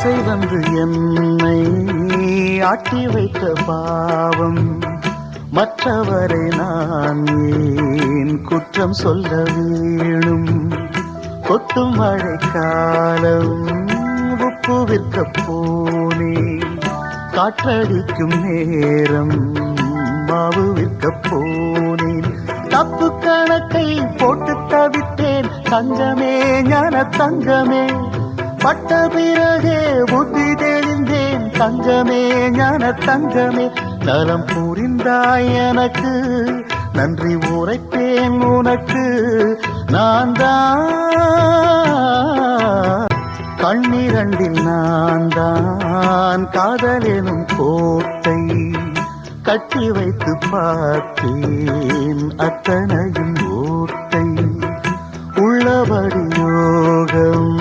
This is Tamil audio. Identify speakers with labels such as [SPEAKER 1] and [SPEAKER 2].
[SPEAKER 1] ஆசை வந்து என்னை ஆட்டி வைத்த பாவம், மற்றவரை நான் ஏன் குற்றம் சொல்ல வேணும்? கொட்டும் மழைக்காலம் உப்பு விற்க போனேன், காற்றடிக்கும் நேரம் மாவு விற்க போனேன். தப்பு கணக்கை போட்டு தவித்தேன், தங்கமே ஞான தங்கமே. பட்ட பிறகே புத்தி தெளிந்தேன், தங்கமே ஞான தங்கமே. நலம் புரிந்தாய் எனக்கு, நன்றி உரைப்பேன் உனக்கு. நான் தான் கண்ணிரண்டில் நான் தான் காதலெனும் கோட்டை கட்டி வைத்து பார்த்தேன், அத்தனையும் ஓட்டை. உள்ளபடி யோகம்